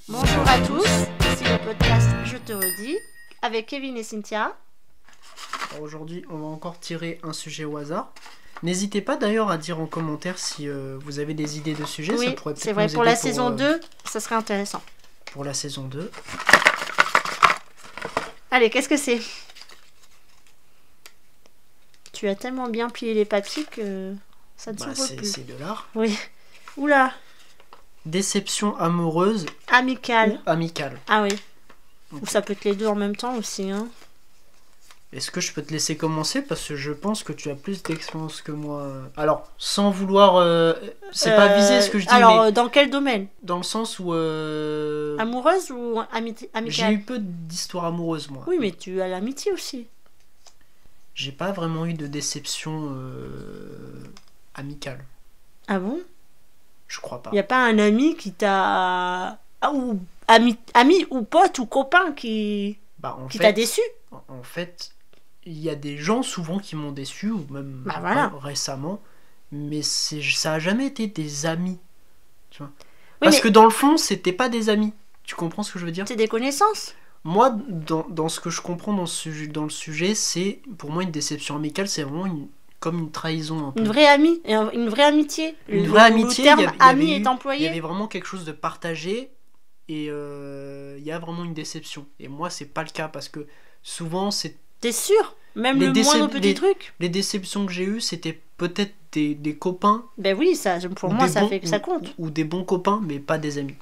Bonjour à tous, ici le podcast Je te redis avec Kevin et Cynthia. Alors aujourd'hui, on va encore tirer un sujet au hasard. N'hésitez pas d'ailleurs à dire en commentaire si vous avez des idées de sujets. Oui, ça pourrait c'est peut-être vrai, nous pour aider la saison 2, ça serait intéressant. Pour la saison 2. Allez, qu'est-ce que c'est? Tu as tellement bien plié les papiers que ça ne s'ouvre plus. C'est de l'art. Oui. Oula. Déception amoureuse Amicale. ou amicale. Ah oui. Ok. Ou ça peut être les deux en même temps aussi. Hein. Est-ce que je peux te laisser commencer? Parce que je pense que tu as plus d'expérience que moi. Alors, sans vouloir... c'est pas visé ce que je dis, alors, mais dans quel domaine? dans le sens où... Amoureuse ou j'ai amicale? eu peu d'histoires amoureuses, moi. Oui, mais tu as l'amitié aussi. J'ai pas vraiment eu de déception amicale. Ah bon? Je crois pas. Il n'y a pas un ami qui t'a... Ah, ou ami ou pote ou copain qui En t'a fait, déçu? en fait, il y a des gens souvent qui m'ont déçu, ou même Bah voilà. récemment, mais ça a jamais été des amis. Tu vois. Oui, Parce mais que dans le fond, c'était pas des amis. Tu comprends ce que je veux dire? c'est des connaissances. Moi, dans ce que je comprends dans le sujet, c'est pour moi une déception amicale, c'est vraiment comme une trahison un peu. Une vraie amie, une vraie amitié. Une vraie amitié, Le terme il y avait ami est il y employé. avait vraiment quelque chose de partagé et il y a vraiment une déception. Et moi, c'est pas le cas parce que souvent, T'es sûr? Même Les le moindre décep- petit truc? les déceptions que j'ai eues, c'était peut-être des copains. Ben oui, ça, pour ou moi, des ça bons- fait que ça compte. Ou des bons copains, mais pas des amis.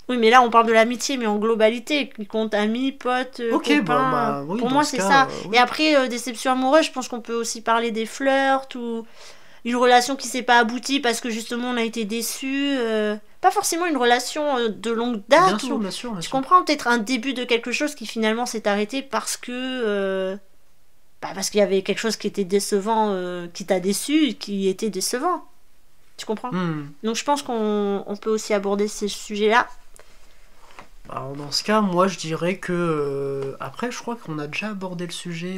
Oui, mais là, on parle de l'amitié, mais en globalité, qui compte amis, potes, Ok, copains. oui, Pour dans moi, ce c'est cas, ça. oui. Et après, déception amoureuse, je pense qu'on peut aussi parler des flirts ou une relation qui s'est pas aboutie parce que justement on a été déçus. Pas forcément une relation de longue date. Bien sûr, ou... bien sûr, bien Tu sûr. comprends, peut-être un début de quelque chose qui finalement s'est arrêté parce que... parce qu'il y avait quelque chose qui était décevant, qui t'a déçu, qui était décevant. Tu comprends? Donc je pense qu'on peut aussi aborder ces sujets-là. Alors dans ce cas, moi je dirais que... après, je crois qu'on a déjà abordé le sujet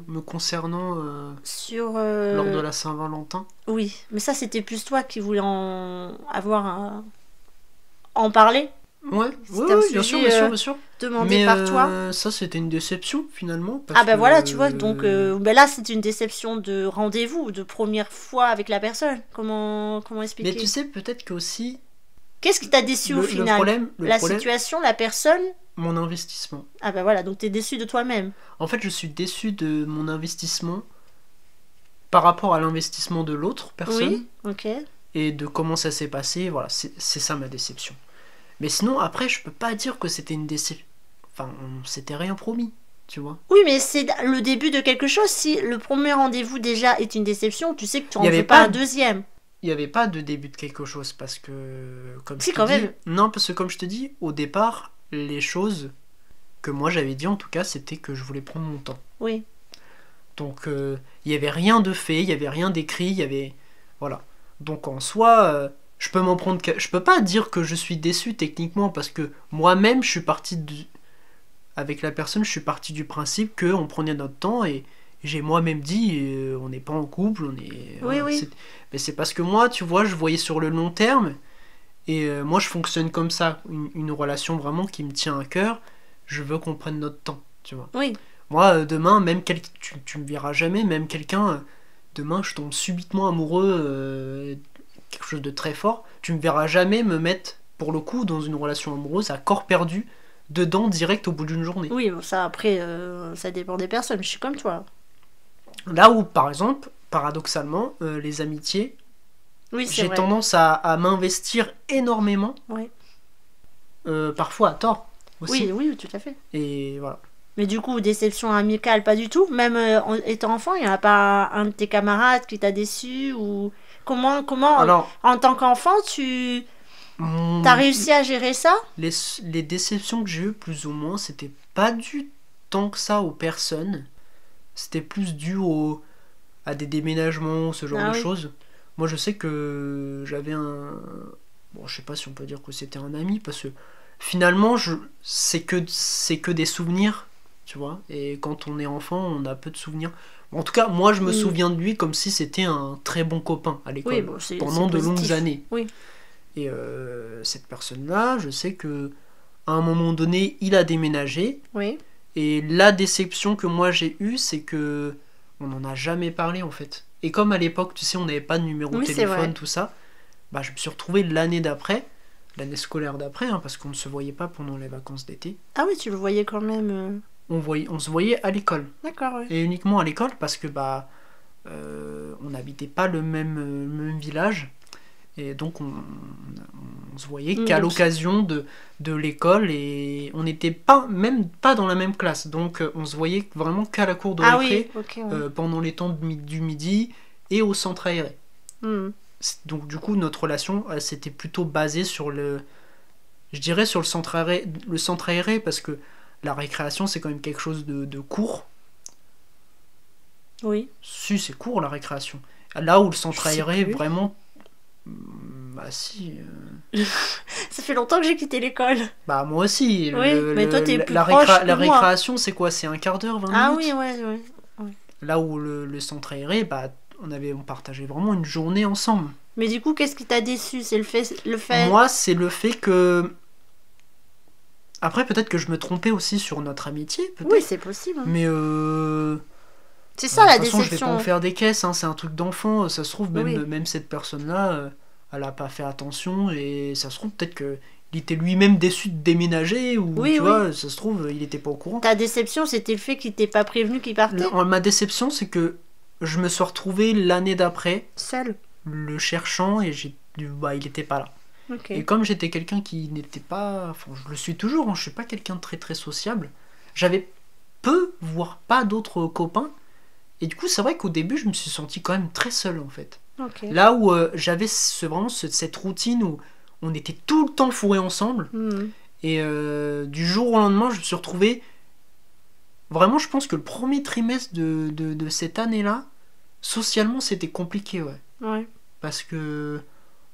me concernant Sur... lors de la Saint-Valentin. Oui, mais ça c'était plus toi qui voulais en parler. Ouais, C'était un bien sûr, sujet, bien sûr, bien sûr. Demandé Mais par toi. ça, c'était une déception finalement. Parce Ah ben que, voilà, tu vois, donc là c'est une déception de rendez-vous, de première fois avec la personne. Comment expliquer? Mais tu sais, peut-être que aussi... Qu'est-ce qui t'a déçu au final? La situation, la personne? Mon investissement. Ah ben voilà, donc t'es déçu de toi-même. En fait, je suis déçu de mon investissement par rapport à l'investissement de l'autre personne Oui, ok. et de comment ça s'est passé. Voilà, c'est ça ma déception. Mais sinon, après, je peux pas dire que c'était une déception. Enfin, on s'était rien promis, tu vois. Oui, mais c'est le début de quelque chose. Si le premier rendez-vous déjà est une déception, tu sais que tu en Il y avait veux pas pas un deuxième. Il n'y avait pas de début de quelque chose parce que, comme Si, je te quand dis, même. non, parce que comme je te dis, au départ, les choses que moi j'avais dit en tout cas, c'était que je voulais prendre mon temps. Oui. Donc il n'y avait rien de fait, il n'y avait rien d'écrit, il y avait... Voilà. Donc en soi, je peux pas dire que je suis déçu techniquement parce que moi-même, je suis parti avec la personne, je suis parti du principe qu'on prenait notre temps et j'ai moi-même dit, on n'est pas en couple, on est... Oui, oui. Mais c'est parce que moi, tu vois, je voyais sur le long terme et moi je fonctionne comme ça, une relation vraiment qui me tient à cœur, je veux qu'on prenne notre temps, tu vois. Oui. Moi, demain, même tu me verras jamais, même quelqu'un, demain, je tombe subitement amoureux, quelque chose de très fort, tu me verras jamais me mettre, pour le coup, dans une relation amoureuse, à corps perdu, dedans, direct au bout d'une journée. Oui, bon, ça après, ça dépend des personnes. Je suis comme toi. Là où, par exemple, paradoxalement, les amitiés, Oui, c'est j'ai vrai. tendance à m'investir énormément, Oui. parfois à tort aussi. Oui, oui, tout à fait. Et voilà. Mais du coup, déception amicale, pas du tout. Même en étant enfant, il n'y en a pas un de tes camarades qui t'a déçu ou comment Alors, en tant qu'enfant, tu mon- as réussi à gérer ça? les déceptions que j'ai eues, plus ou moins, c'était pas dû tant que ça aux personnes. C'était plus dû à des déménagements, ce genre Ah de oui. choses. Moi, je sais que j'avais un... Bon, je sais pas si on peut dire que c'était un ami, parce que finalement, c'est que des souvenirs, tu vois. Et quand on est enfant, on a peu de souvenirs. En tout cas, moi, je me souviens de lui comme si c'était un très bon copain à l'école, Oui, bon, pendant c'est de longues positif. années. Oui. Et cette personne-là, je sais que à un moment donné, il a déménagé. Oui. Et la déception que moi j'ai eue, c'est que on n'en a jamais parlé en fait. Et comme à l'époque, tu sais, on n'avait pas de numéro de téléphone, tout ça, bah, je me suis retrouvé l'année d'après, l'année scolaire d'après, hein, parce qu'on ne se voyait pas pendant les vacances d'été. Ah oui, tu le voyais quand même. On se voyait à l'école. D'accord, oui. Et uniquement à l'école parce que on n'habitait pas le même village. Et donc on se voyait qu'à l'occasion de l'école et on n'était même pas dans la même classe. Donc on se voyait vraiment qu'à la cour de récré, pendant les temps du midi et au centre aéré. Donc du coup notre relation s'était plutôt basée sur je dirais sur le centre aéré parce que la récréation c'est quand même quelque chose de court. Oui. Si, c'est court la récréation. Là où le centre aéré vraiment... Bah si. Ça fait longtemps que j'ai quitté l'école. Bah moi aussi. Oui, mais toi t'es plus proche que la moi. récréation c'est quoi? C'est un quart d'heure, 20 minutes? Ah oui, ouais. Là où le centre aéré, bah on partageait vraiment une journée ensemble. Mais du coup, qu'est-ce qui t'a déçu? C'est le fait... Moi, c'est le fait que... Après, peut-être que je me trompais aussi sur notre amitié, peut-être. Oui, c'est possible. Mais c'est ça la déception. De toute façon, je vais pas en déception. faire des caisses, hein, c'est un truc d'enfant. Ça se trouve, Oui. même cette personne-là, elle a pas fait attention et ça se trouve, peut-être que il était lui-même déçu de déménager ou Oui, tu oui. vois, ça se trouve, il était pas au courant. Ta déception, c'était le fait qu'il t'ait pas prévenu qu'il partait Ma déception, c'est que je me suis retrouvé l'année d'après, seul. le cherchant et il était pas là. Ok. Et comme j'étais quelqu'un qui n'était pas... Enfin, je le suis toujours, hein, je suis pas quelqu'un de très très sociable. J'avais peu, voire pas d'autres copains. Et du coup, c'est vrai qu'au début, je me suis senti quand même très seul, en fait. Ok. Là où j'avais vraiment cette routine où on était tout le temps fourrés ensemble. Et du jour au lendemain, je me suis retrouvé... Vraiment, je pense que le premier trimestre de cette année-là, socialement, c'était compliqué, Ouais. Parce que...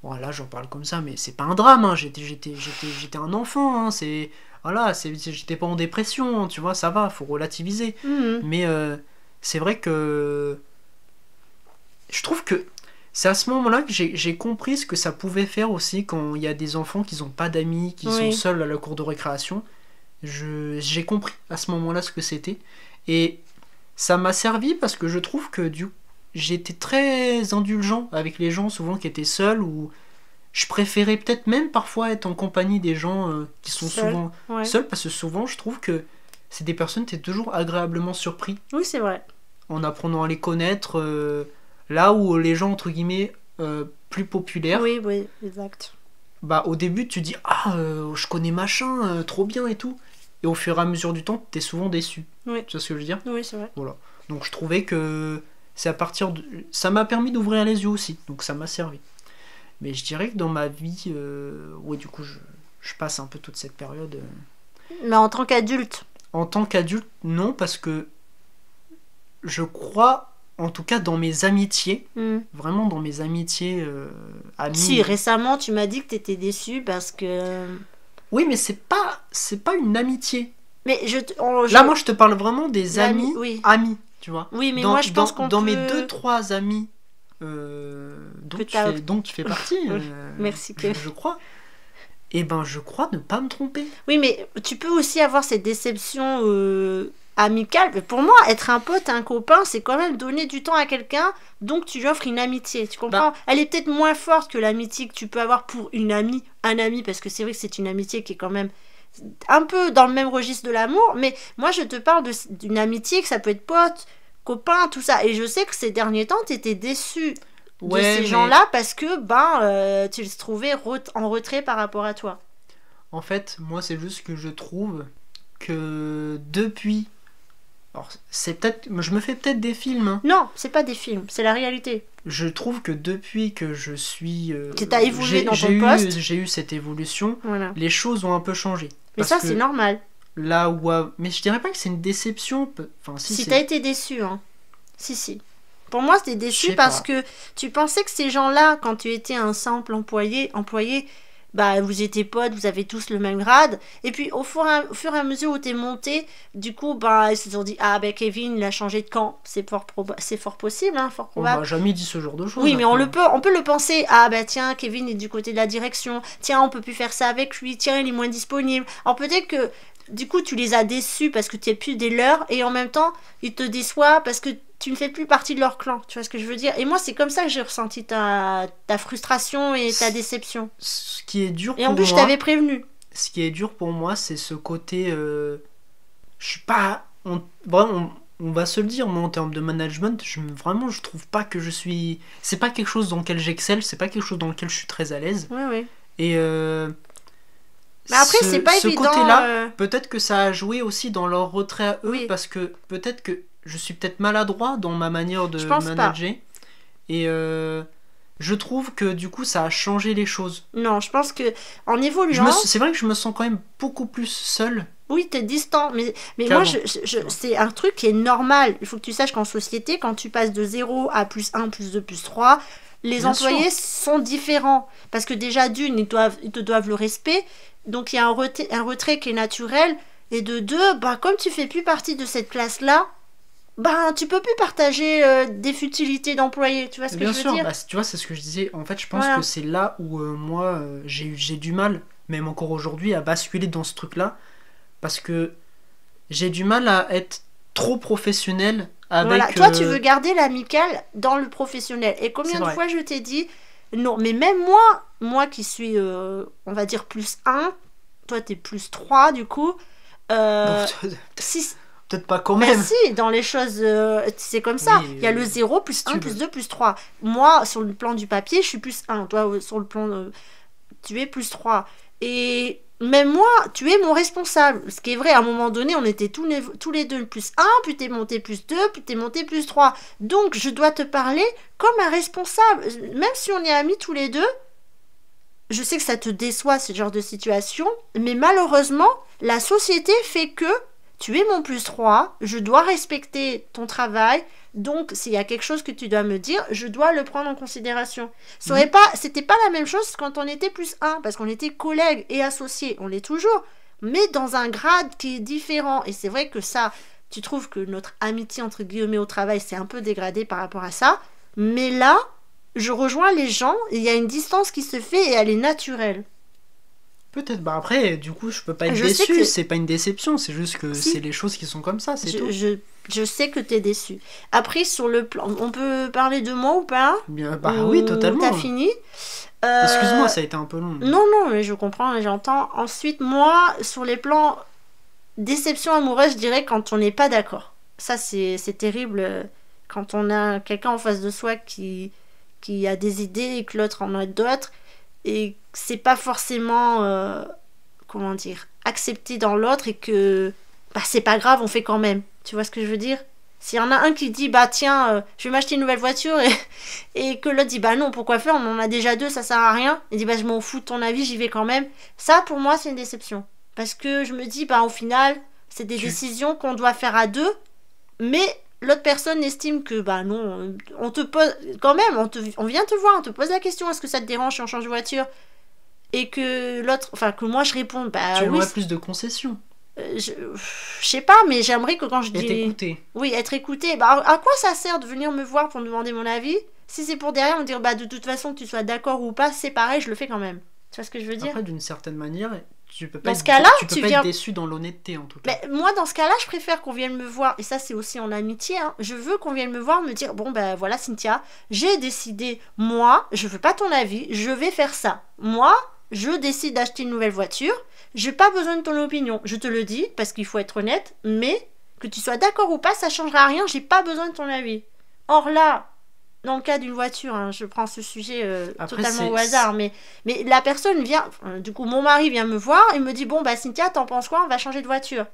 Bon, là, j'en parle comme ça, mais c'est pas un drame, hein. J'étais un enfant, hein. J'étais pas en dépression, hein, tu vois, ça va, faut relativiser. Mais c'est vrai que... Je trouve que c'est à ce moment-là que j'ai compris ce que ça pouvait faire aussi quand il y a des enfants qui n'ont pas d'amis, qui sont seuls à la cour de récréation. J'ai compris à ce moment-là ce que c'était. Et ça m'a servi parce que je trouve que j'étais très indulgent avec les gens souvent qui étaient seuls ou je préférais peut-être même parfois être en compagnie des gens qui sont souvent seuls parce que souvent je trouve que c'est des personnes qui étaient toujours agréablement surpris. Oui, c'est vrai. En apprenant à les connaître, là où les gens entre guillemets plus populaires. Oui, exact. Bah au début tu dis je connais machin, trop bien et tout. Et au fur et à mesure du temps, t'es souvent déçu. Oui. Tu vois ce que je veux dire? Oui, c'est vrai. Voilà. Donc je trouvais que c'est à partir de... Ça m'a permis d'ouvrir les yeux aussi, donc ça m'a servi. Mais je dirais que dans ma vie, du coup, je passe un peu toute cette période... Mais en tant qu'adulte? En tant qu'adulte, non, parce que je crois, en tout cas dans mes amitiés, vraiment dans mes amitiés amies... Si, récemment, tu m'as dit que t'étais déçu parce que... Oui, mais c'est pas une amitié. Mais Là, moi, je te parle vraiment des amis, amis, tu vois. Oui, mais moi, je pense qu'on dans peut... mes 2-3 amis dont tu fais partie, merci, je crois, et ben, je crois ne pas me tromper. Oui, mais tu peux aussi avoir cette déception amicale. Mais pour moi, être un pote, un copain, c'est quand même donner du temps à quelqu'un, donc tu lui offres une amitié, tu comprends? Elle est peut-être moins forte que l'amitié que tu peux avoir pour une amie, un ami, parce que c'est vrai que c'est une amitié qui est quand même un peu dans le même registre de l'amour, mais moi je te parle d'une amitié que ça peut être pote, copain, tout ça, et je sais que ces derniers temps t'étais déçu de ces gens-là parce que tu les trouvais en retrait par rapport à toi. En fait, moi c'est juste que je trouve que depuis... Alors, c'est peut-être... Je me fais peut-être des films. Hein. Non, c'est pas des films, c'est la réalité. Je trouve que depuis que je suis... que t'as évolué dans ton poste. J'ai eu cette évolution, voilà. Les choses ont un peu changé. Mais ça, c'est normal. Là où... Mais je dirais pas que c'est une déception. Enfin, si t'as été déçu, hein. Si. Pour moi, t'es déçu parce que tu pensais que ces gens-là, quand tu étais un simple employé, bah vous étiez potes, vous avez tous le même grade. Et puis au fur et à mesure où t'es monté, du coup, bah ils se sont dit, ah ben Kevin, il a changé de camp. C'est fort possible, hein, fort On probable. m'a jamais dit ce genre de choses. Oui, mais on peut le penser. Ah bah tiens, Kevin est du côté de la direction. Tiens, on peut plus faire ça avec lui. Tiens, il est moins disponible. Alors peut-être que du coup, tu les as déçus parce que tu n'es plus des leurs, et en même temps, ils te déçoivent parce que tu ne fais plus partie de leur clan. Tu vois ce que je veux dire? Et moi, c'est comme ça que j'ai ressenti ta frustration et ta déception. Ce qui est dur et en plus, je t'avais prévenu. Ce qui est dur pour moi, c'est ce côté... je suis pas... Vraiment, on va se le dire, moi, en termes de management, je trouve pas que je suis... C'est pas quelque chose dans lequel j'excelle, c'est pas quelque chose dans lequel je suis très à l'aise. Oui, oui. Et... Mais après, c'est pas évident. Ce côté-là, peut-être que ça a joué aussi dans leur retrait à eux, oui. parce que peut-être que je suis peut-être maladroit dans ma manière de manager. Et je trouve que du coup, ça a changé les choses. Non, je pense que en évoluant... C'est vrai que je me sens quand même beaucoup plus seul. Oui, t'es distant, mais moi, c'est un truc qui est normal. Il faut que tu saches qu'en société, quand tu passes de 0 à +1, +2, +3, les employés sont différents. Parce que déjà, d'une, ils te doivent le respect. Donc, il y a un retrait qui est naturel. Et de deux, bah, comme tu fais plus partie de cette classe-là, bah, tu peux plus partager des futilités d'employés. Tu vois ce que je veux dire? Bah, tu vois, c'est ce que je disais. En fait, je pense que c'est là où moi, j'ai du mal, même encore aujourd'hui, à basculer dans ce truc-là. Parce que j'ai du mal à être trop professionnel avec... Voilà. Toi, tu veux garder l'amical dans le professionnel. Et combien de fois je t'ai dit... Non, mais même moi qui suis, on va dire, +1, toi, t'es +3, du coup... Peut-être pas quand même. Mais si, dans les choses, c'est comme ça. Il y a le 0, +1, +2, +3. Moi, sur le plan du papier, je suis +1. Toi, sur le plan... tu es +3. Et... Même moi, tu es mon responsable. Ce qui est vrai, à un moment donné, on était tous les deux +1, puis t'es monté +2, puis t'es monté +3. Donc, je dois te parler comme un responsable. Même si on est amis tous les deux, je sais que ça te déçoit, ce genre de situation, mais malheureusement, la société fait que tu es mon +3, je dois respecter ton travail, donc s'il y a quelque chose que tu dois me dire, je dois le prendre en considération. C'était pas la même chose quand on était +1, parce qu'on était collègues et associés, on l'est toujours, mais dans un grade qui est différent. Et c'est vrai que ça, tu trouves que notre amitié entre guillemets au travail s'est un peu dégradée par rapport à ça, mais là, je rejoins les gens, il y a une distance qui se fait et elle est naturelle. Peut-être, bah après, du coup, je peux pas être déçu, c'est pas une déception, c'est juste que c'est les choses qui sont comme ça, c'est tout. Je sais que t'es déçu. Après, sur le plan, on peut parler de moi ou pas? Bien, bah oui, totalement. T'as fini? Excuse-moi, ça a été un peu long. Non, mais je comprends et j'entends. Ensuite, moi, sur les plans déception amoureuse, je dirais quand on n'est pas d'accord. Ça, c'est terrible quand on a quelqu'un en face de soi qui a des idées et que l'autre en a d'autres. Et c'est pas forcément comment dire, accepté dans l'autre et que bah c'est pas grave, on fait quand même. Tu vois ce que je veux dire? S'il y en a un qui dit bah tiens, je vais m'acheter une nouvelle voiture et que l'autre dit bah non, pourquoi faire, on en a déjà deux, ça sert à rien, il dit bah je m'en fous de ton avis, j'y vais quand même. Ça pour moi c'est une déception parce que je me dis bah au final c'est des décisions qu'on doit faire à deux, mais l'autre personne estime que bah non, on te pose quand même, on vient te voir, on te pose la question, est-ce que ça te dérange si on change de voiture? Et que l'autre, enfin que moi je réponde bah tu aimerais oui, plus de concessions. Je sais pas, mais j'aimerais que quand je dis... Être écouté. Oui, être écouté. Bah, à quoi ça sert de venir me voir pour me demander mon avis si c'est pour derrière me dire bah de toute façon que tu sois d'accord ou pas, c'est pareil, je le fais quand même. Tu vois ce que je veux dire? Après, d'une certaine manière, tu peux pas, dans ce cas-là, tu peux pas être déçu dans l'honnêteté en tout cas. Mais moi, dans ce cas-là, je préfère qu'on vienne me voir, et ça c'est aussi en amitié, hein. Je veux qu'on vienne me voir, me dire bon ben voilà Cynthia, j'ai décidé, moi, je veux pas ton avis, je vais faire ça. Moi, je décide d'acheter une nouvelle voiture. J'ai pas besoin de ton opinion, je te le dis, parce qu'il faut être honnête, mais que tu sois d'accord ou pas, ça changera rien, j'ai pas besoin de ton avis. Or là, dans le cas d'une voiture, hein, je prends ce sujet totalement au hasard, mais la personne vient, du coup mon mari vient me voir et me dit bon bah Cynthia, t'en penses quoi, on va changer de voiture.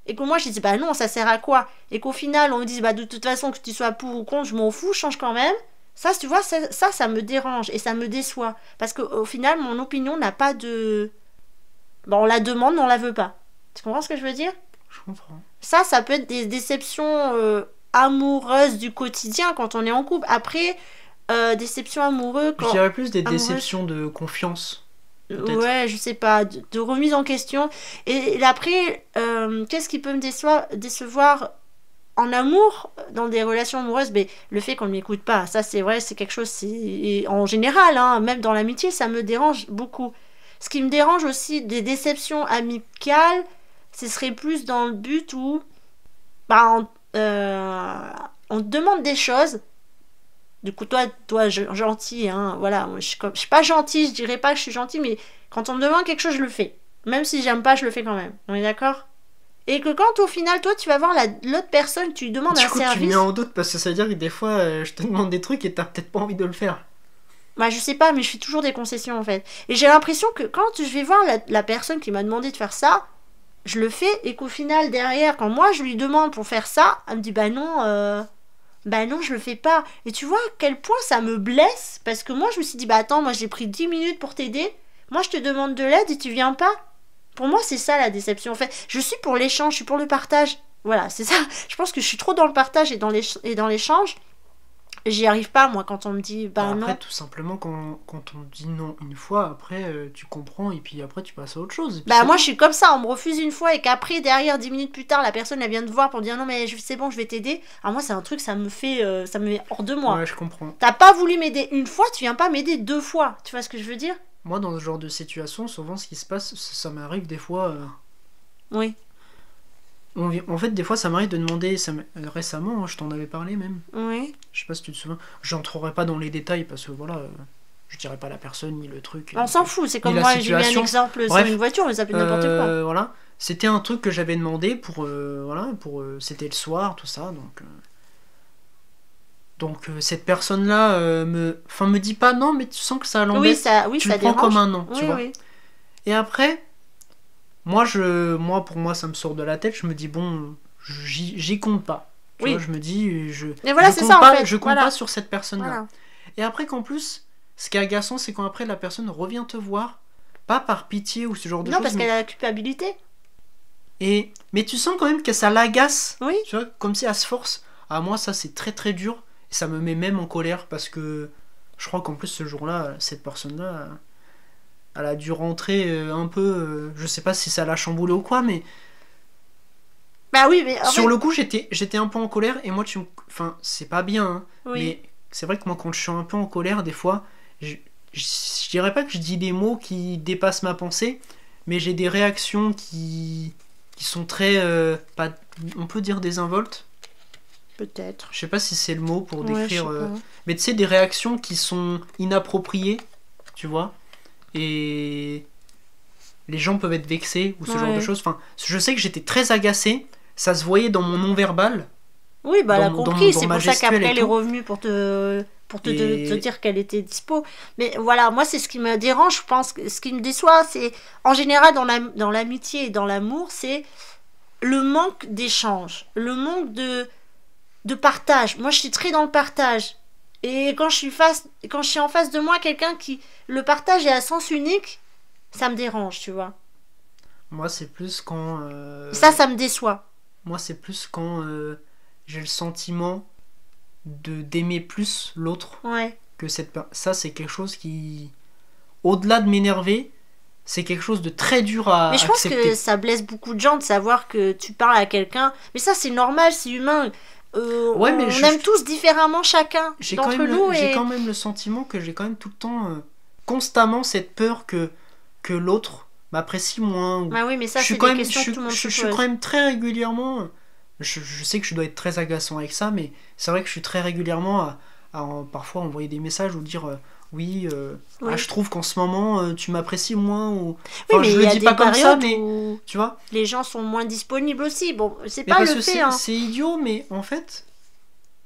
Et que moi je dis bah non, ça sert à quoi? Et qu'au final on me dise bah de toute façon que tu sois pour ou contre, je m'en fous, je change quand même. Ça, tu vois, ça me dérange et ça me déçoit. Parce qu'au final, mon opinion n'a pas de... Bon, on la demande, mais on la veut pas. Tu comprends ce que je veux dire? Je comprends. Ça peut être des déceptions amoureuses du quotidien quand on est en couple. Après, déception amoureuse... Je dirais plus des déceptions de confiance. peut-être. Ouais, je sais pas, de remise en question. Et après, qu'est-ce qui peut me décevoir en amour, dans des relations amoureuses? Mais le fait qu'on ne m'écoute pas, ça c'est vrai, c'est quelque chose, et en général, hein, même dans l'amitié, ça me dérange beaucoup. Ce qui me dérange aussi des déceptions amicales, ce serait plus dans le but où bah, on te demande des choses. Du coup, toi, gentil, hein, voilà, moi, je suis pas gentil, je dirais pas que je suis gentil, mais quand on me demande quelque chose, je le fais. Même si j'aime pas, je le fais quand même. On est d'accord? Et que quand au final, toi, tu vas voir l'autre personne, tu lui demandes Du un coup, tu me service. mets en doute parce que ça veut dire que des fois, je te demande des trucs et t'as peut-être pas envie de le faire. Bah, je sais pas, mais je fais toujours des concessions en fait. Et j'ai l'impression que quand je vais voir la personne qui m'a demandé de faire ça, je le fais et qu'au final, derrière, quand moi je lui demande pour faire ça, elle me dit bah non, je le fais pas. Et tu vois à quel point ça me blesse parce que moi je me suis dit bah attends, moi j'ai pris 10 minutes pour t'aider. Moi je te demande de l'aide et tu viens pas. Pour moi, c'est ça la déception. En fait, je suis pour l'échange, je suis pour le partage. Voilà, c'est ça. Je pense que je suis trop dans le partage et dans l'échange. J'y arrive pas, moi, quand on me dit Bah bah après, non. tout simplement, quand on dit non une fois, après, tu comprends et puis après, tu passes à autre chose. Et puis Bah c'est moi tout. je suis comme ça, on me refuse une fois et qu'après derrière 10 minutes plus tard la personne elle vient te voir pour dire non mais c'est bon je vais t'aider. Alors moi c'est un truc ça me met hors de moi. Ouais, je comprends. T'as pas voulu m'aider une fois, tu viens pas m'aider deux fois. Tu vois ce que je veux dire? Moi, dans ce genre de situation, souvent, ce qui se passe, ça m'arrive des fois. Oui, En fait, des fois, ça m'arrive de demander. Récemment, hein, je t'en avais parlé même. oui. Je sais pas si tu te souviens. J'entrerai pas dans les détails parce que voilà, je dirais pas la personne ni le truc. On s'en fout, c'est comme la moi j'ai mis un situation. exemple sur Bref, une voiture mais ça peut être n'importe quoi. Voilà. C'était un truc que j'avais demandé pour. Voilà, c'était le soir, tout ça. Donc cette personne-là me dit pas non, mais tu sens que ça Oui, l'embête. oui Tu ça le prends dérange. comme un non, Oui, tu vois. oui. Et après, pour moi, ça me sort de la tête. Je me dis bon, j'y compte pas. Tu Oui. vois, je me dis, Et voilà, je c'est compte ça, en pas, fait. je compte Voilà. pas sur cette personne-là. Voilà. Et après qu'en plus, ce qui est agaçant, c'est quand après la personne revient te voir, pas par pitié ou ce genre de Non choses, parce qu'elle a la culpabilité. mais tu sens quand même que ça l'agace. Oui. Tu vois, comme si elle se force. Ah moi, ça c'est très très dur. Et ça me met même en colère parce que je crois qu'en plus ce jour-là, cette personne-là, elle a dû rentrer un peu. Je sais pas si ça l'a chamboulé ou quoi, mais Bah oui mais en sur fait, le coup, j'étais un peu en colère. Et moi, enfin, c'est pas bien, hein, oui. mais c'est vrai que moi, quand je suis un peu en colère, des fois, je dirais pas que je dis des mots qui dépassent ma pensée, mais j'ai des réactions qui sont très. Pas, on peut dire désinvoltes. Peut-être. Je sais pas si c'est le mot pour Ouais, décrire. je sais pas. Mais tu sais, des réactions qui sont inappropriées, tu vois. Et les gens peuvent être vexés ou ce genre de Ouais. choses. Enfin, je sais que j'étais très agacé. Ça se voyait dans mon non-verbal. Oui, bah elle a Dans mon- compris, dans c'est ma pour ça gestuelle qu'après et elle est tout. revenue pour Et- te dire qu'elle était dispo. Mais voilà, moi c'est ce qui me dérange, je pense que ce qui me déçoit, c'est en général dans l'amitié et dans l'amour, c'est le manque d'échange, le manque de partage. Moi je suis très dans le partage. Et quand je suis en face de moi quelqu'un qui le partage est à sens unique, ça me dérange, tu vois. Moi, c'est plus quand. Ça me déçoit. Moi, c'est plus quand j'ai le sentiment d'aimer plus l'autre Ouais. que ça, c'est quelque chose qui, au-delà de m'énerver, c'est quelque chose de très dur à Mais je pense accepter. que ça blesse beaucoup de gens de savoir que tu parles à quelqu'un. Mais ça, c'est normal, c'est humain. Ouais, mais on aime tous différemment chacun j'ai quand d'entre même, nous. j'ai Et... quand même le sentiment que j'ai quand même tout le temps, constamment cette peur que l'autre m'apprécie moins. Bah oui, mais ça, je suis c'est quand des même, questions que tout le monde je se suis pose. quand même très régulièrement. Je sais que je dois être très agaçant avec ça, mais c'est vrai que je suis très régulièrement à parfois envoyer des messages ou dire oui, Oui. ah, je trouve qu'en ce moment tu m'apprécies moins ou. Oui, Enfin, mais je il le y a dis des pas comme ça, périodes mais où tu vois. les gens sont moins disponibles aussi. Bon, c'est Mais pas parce le que fait, hein. c'est idiot, mais en fait,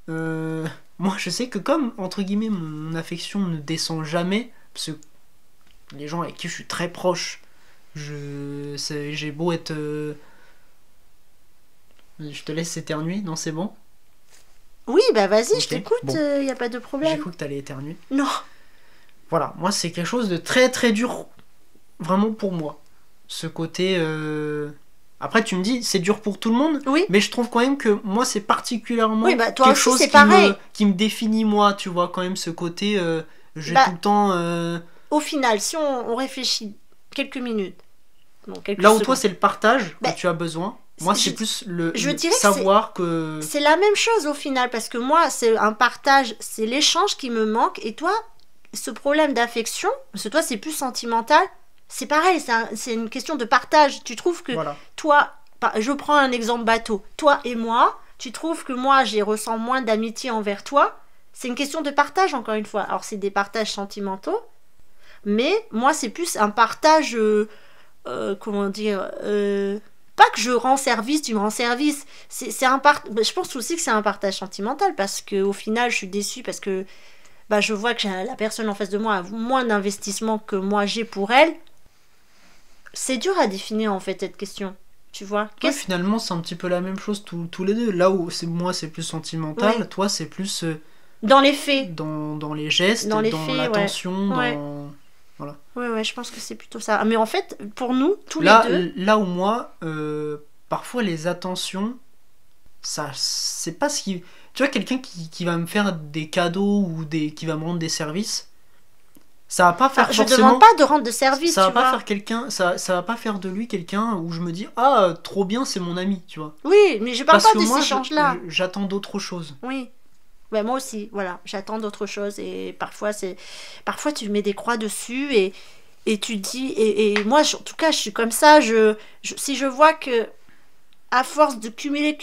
moi je sais que comme entre guillemets mon affection ne descend jamais, parce que les gens avec qui je suis très proche, j'ai beau être. Je te laisse éternuer, non c'est bon? Oui, bah vas-y, Ok, je t'écoute, bon. y a pas de J'ai problème. cru que t'allais éternuer. Non. Voilà, moi c'est quelque chose de très très dur, vraiment pour moi. Ce côté. Après tu me dis c'est dur pour tout le monde, Oui. mais je trouve quand même que moi c'est particulièrement Oui, bah toi quelque aussi, chose c'est pareil. qui me définit moi, tu vois, quand même ce côté. J'ai Bah- tout le temps. au final, si on réfléchit quelques minutes, quelques là où secondes, toi c'est le partage Ben, que tu as besoin, moi c'est plus je le dirais que savoir que... c'est la même chose au final, parce que moi, c'est un partage, c'est l'échange qui me manque, et toi, ce problème d'affection, parce que toi, c'est plus sentimental, c'est pareil, c'est une question de partage. Tu trouves que Voilà. toi, je prends un exemple bateau, toi et moi, tu trouves que moi, ressens moins d'amitié envers toi, c'est une question de partage, encore une fois. Alors, c'est des partages sentimentaux, mais moi, c'est plus un partage, comment dire, pas que je rends service, tu me rends service. Je pense aussi que c'est un partage sentimental, parce qu'au final, je suis déçue, parce que je vois que la personne en face de moi a moins d'investissement que moi j'ai pour elle. C'est dur à définir, en fait, cette question. Tu vois, finalement, c'est un petit peu la même chose tous les deux. Là où moi, c'est plus sentimental, ouais. Toi, c'est plus... dans les faits. Dans les gestes, dans faits, l'attention, ouais. dans... Voilà. Ouais, je pense que c'est plutôt ça. Mais en fait, pour nous, tous les deux... Là où moi, parfois, les attentions, ça, c'est pas ce qui... Tu vois, quelqu'un qui va me faire des cadeaux ou qui va me rendre des services, ça va pas faire forcément... Je demande pas de rendre de service, ça va tu pas vois. faire quelqu'un, ça va pas faire de lui quelqu'un où je me dis ah trop bien, c'est mon ami, tu vois. Oui, mais je parle Parce pas de ces échanges-là. J'attends d'autres choses. Oui. Ben, moi aussi, voilà, j'attends d'autres choses, et parfois tu mets des croix dessus, et tu dis, et moi, en tout cas, je suis comme ça, si je vois que à force de cumuler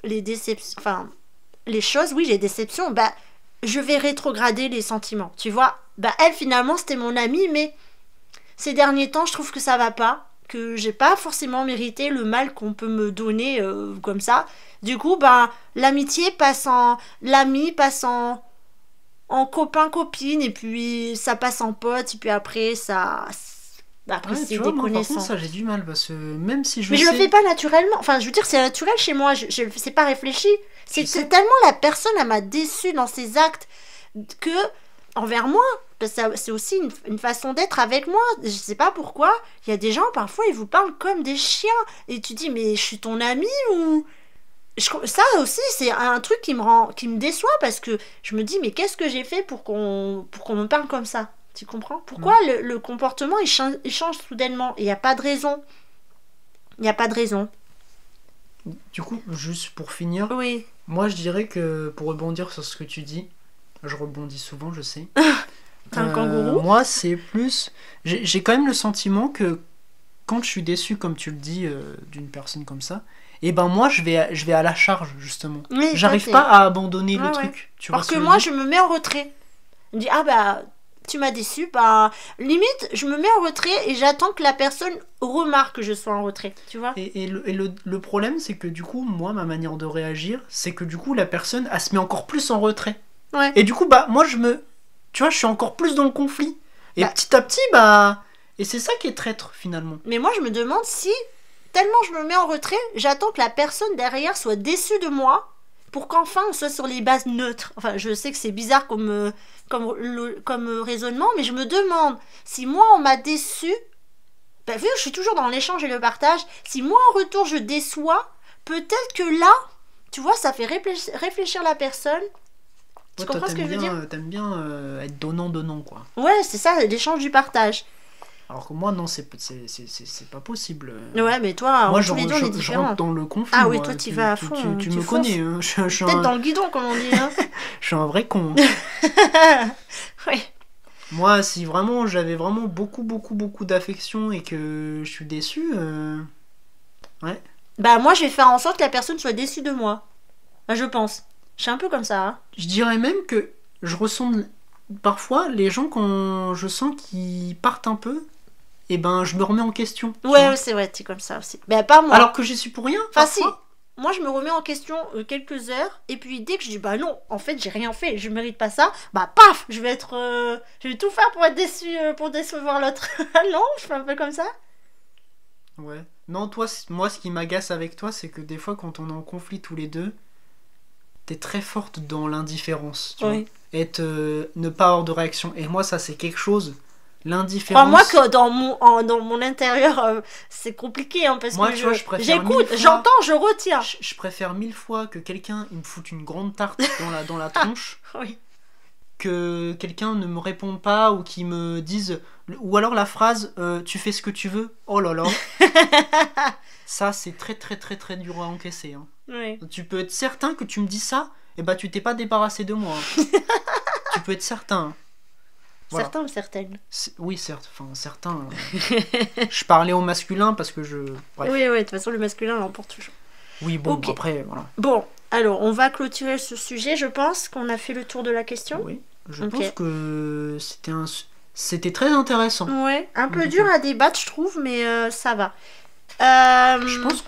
les déceptions, enfin les choses, oui, les déceptions, je vais rétrograder les sentiments, tu vois. Elle, finalement, c'était mon amie, mais ces derniers temps, je trouve que ça va pas, que j'ai pas forcément mérité le mal qu'on peut me donner comme ça. Du coup, l'amitié passe en... L'ami passe en copain-copine, et puis ça passe en pote, et puis après, ça... Après, c'est des connaissances. Par contre, ça, j'ai du mal, parce que même si Mais je le fais pas naturellement. Enfin, je veux dire, c'est naturel chez moi. C'est pas réfléchi. C'est tellement la personne, elle m'a déçue dans ses actes que... Envers moi, c'est aussi une façon d'être avec moi. Je sais pas pourquoi. Il y a des gens, parfois, ils vous parlent comme des chiens. Et tu dis, mais je suis ton ami ou... Ça aussi, c'est un truc qui me déçoit, parce que je me dis, mais qu'est-ce que j'ai fait pour qu'on me parle comme ça? Tu comprends? Pourquoi le comportement, il change soudainement? Il n'y a pas de raison. Il n'y a pas de raison. Du coup, juste pour finir, oui. Moi, je dirais que, pour rebondir sur ce que tu dis, je rebondis souvent, je sais. T'es un kangourou? Moi, c'est plus... J'ai quand même le sentiment que quand je suis déçu, comme tu le dis, d'une personne comme ça, et moi, je vais à la charge, justement. Oui, j'arrive pas à abandonner le truc. Ouais. Tu Parce que moi, je me mets en retrait. Je me dis, tu m'as déçu, limite, je me mets en retrait et j'attends que la personne remarque que je sois en retrait, tu vois. Et le problème, c'est que du coup, moi, ma manière de réagir, c'est que du coup, la personne, elle se met encore plus en retrait. Ouais. Et du coup, moi, tu vois, je suis encore plus dans le conflit. Et petit à petit, et c'est ça qui est traître, finalement. Mais moi, je me demande si, tellement je me mets en retrait, j'attends que la personne derrière soit déçue de moi, pour qu'enfin on soit sur les bases neutres. Enfin, je sais que c'est bizarre comme raisonnement, mais je me demande si moi on m'a déçu, vu que je suis toujours dans l'échange et le partage, si moi en retour je déçois, peut-être que là, tu vois, ça fait réfléchir la personne. Tu comprends ce que je veux dire? T'aimes bien être donnant, quoi. Ouais, c'est ça, l'échange du partage. Alors que moi, non, c'est pas possible. Ouais, mais toi, moi, tous les deux, on est différents. Je rentre dans le conflit. Ah oui, toi, tu vas à fond. Tu me connais. Hein. Je suis peut-être dans le guidon, comme on dit. Hein. Je suis un vrai con. Ouais. Moi, si vraiment j'avais vraiment beaucoup d'affection et que je suis déçu, ouais. Moi, je vais faire en sorte que la personne soit déçue de moi. Je pense. Je suis un peu comme ça. Hein. Je dirais même que je ressens parfois les gens, quand je sens qu'ils partent un peu, et je me remets en question. Ouais, c'est vrai, t'es comme ça aussi. Pas moi. Alors que j'y suis pour rien. Enfin, si. Moi, je me remets en question quelques heures, et puis dès que je dis non, en fait, j'ai rien fait, je mérite pas ça, paf, je vais tout faire pour être déçu, pour décevoir l'autre. Non, je fais un peu comme ça. Ouais. Non, moi, ce qui m'agace avec toi, c'est que des fois, quand on est en conflit tous les deux, t'es très forte dans l'indifférence, tu vois. Ne pas avoir de réaction. Et moi, ça, c'est quelque chose... L'indifférence... moi, que dans mon intérieur, c'est compliqué, hein, parce moi, que tu vois, je préfère j'écoute, j'entends, je retiens. Je préfère 1000 fois que quelqu'un il me foute une grande tarte dans la tronche, oui. que quelqu'un ne me réponde pas ou qu'il me dise... Ou alors la phrase tu fais ce que tu veux. Oh là là. Ça, c'est très très très très dur à encaisser. Hein. Ouais. Tu peux être certain que tu me dis ça, et bah tu t'es pas débarrassé de moi. Hein. Tu peux être certain. Voilà. Certains ou certaines? Oui, certes. Enfin, certains. Je parlais au masculin parce que je... Bref. Oui, de toute façon, le masculin l'emporte toujours. Oui, bon, Okay. après, voilà. Bon, alors, on va clôturer ce sujet. Je pense qu'on a fait le tour de la question. Oui, je pense que c'était très intéressant. Ouais, un peu dur à débattre, je trouve, mais ça va. Je pense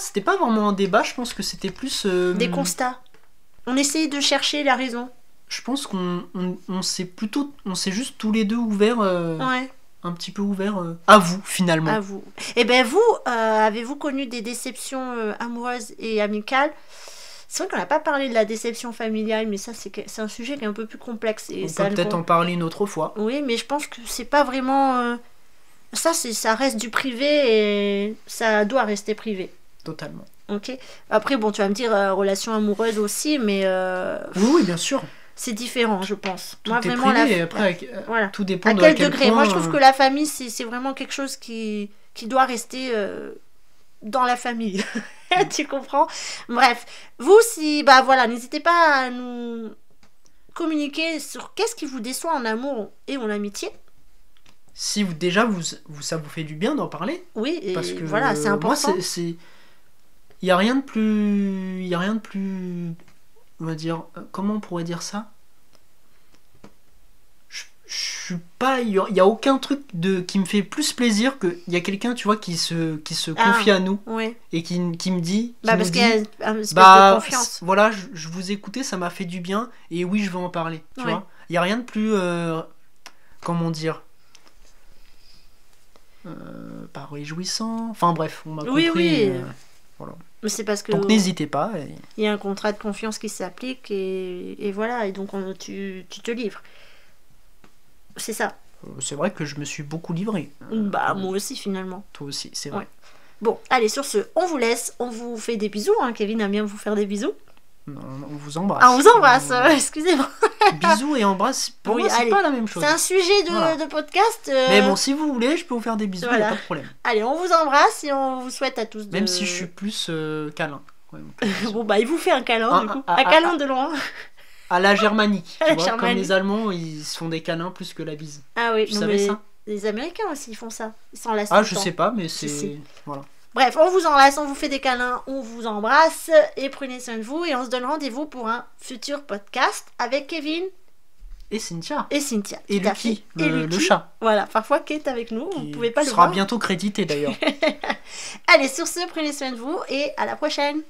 c'était pas vraiment un débat, je pense que c'était plus... Des constats. On essayait de chercher la raison. Je pense qu'on s'est juste tous les deux ouverts, Ouais. un petit peu ouverts à vous, finalement. À vous. Et ben vous, avez-vous connu des déceptions amoureuses et amicales? C'est vrai qu'on n'a pas parlé de la déception familiale, mais ça, c'est un sujet qui est un peu plus complexe. Et On ça peut peut-être en parler une autre fois. Oui, mais je pense que c'est pas vraiment... Ça reste du privé et ça doit rester privé. Totalement. Ok. Après, bon, tu vas me dire relation amoureuse aussi, mais... Oui, bien sûr. C'est différent, je pense. Tout moi, est vraiment, privé, et après, voilà. tout dépend à de quel quel degré. point, Moi, je trouve que la famille, c'est vraiment quelque chose qui doit rester dans la famille. Tu comprends? Bref, vous, n'hésitez pas à nous communiquer sur qu'est-ce qui vous déçoit en amour et en amitié. Si ça vous fait du bien d'en parler. Oui, et parce que voilà, c'est important. Moi, il y a rien de plus, on va dire, comment on pourrait dire ça? Je suis pas, il y a aucun truc qui me fait plus plaisir que il y a quelqu'un, tu vois, qui se confie à nous, ouais. et qui me dit, parce qu'il y a une espèce de confiance. Voilà, je vous écoutais, ça m'a fait du bien, et oui, je veux en parler, tu vois. Il y a rien de plus, comment dire, pas réjouissant. Enfin bref, on m'a compris. Oui. Voilà. Mais c'est parce que donc n'hésitez pas. Il y a un contrat de confiance qui s'applique et voilà, et donc tu te livres. C'est ça. C'est vrai que je me suis beaucoup livré. Moi aussi finalement. Toi aussi, c'est vrai. Ouais. Bon, allez, sur ce, on vous laisse, on vous fait des bisous. Hein. Kevin aime bien vous faire des bisous. Non, on vous embrasse. Ah, on vous embrasse, excusez-moi. Bisous et embrasse, pour moi, c'est pas la même chose. C'est un sujet de podcast. Mais bon, si vous voulez, je peux vous faire des bisous, il n'y a pas de problème. Allez, on vous embrasse et on vous souhaite à tous de... Même si je suis plus câlin. Ouais, bon, il vous fait un câlin, du coup. Un câlin de loin. À la germanique, tu vois, comme les Allemands, ils se font des câlins plus que la bise. Ah oui, tu savais ça? Les Américains aussi, ils font ça. Ils s'enlacent. Ah, je sais pas, mais c'est... Si. Voilà. Bref, on vous enlace, on vous fait des câlins, on vous embrasse et prenez soin de vous et on se donne rendez-vous pour un futur podcast avec Kevin et Cynthia. Et Lucky, le chat. Voilà, parfois Kate avec nous, on ne pouvait pas le voir. Sera bientôt crédité d'ailleurs. Allez, sur ce, prenez soin de vous et à la prochaine.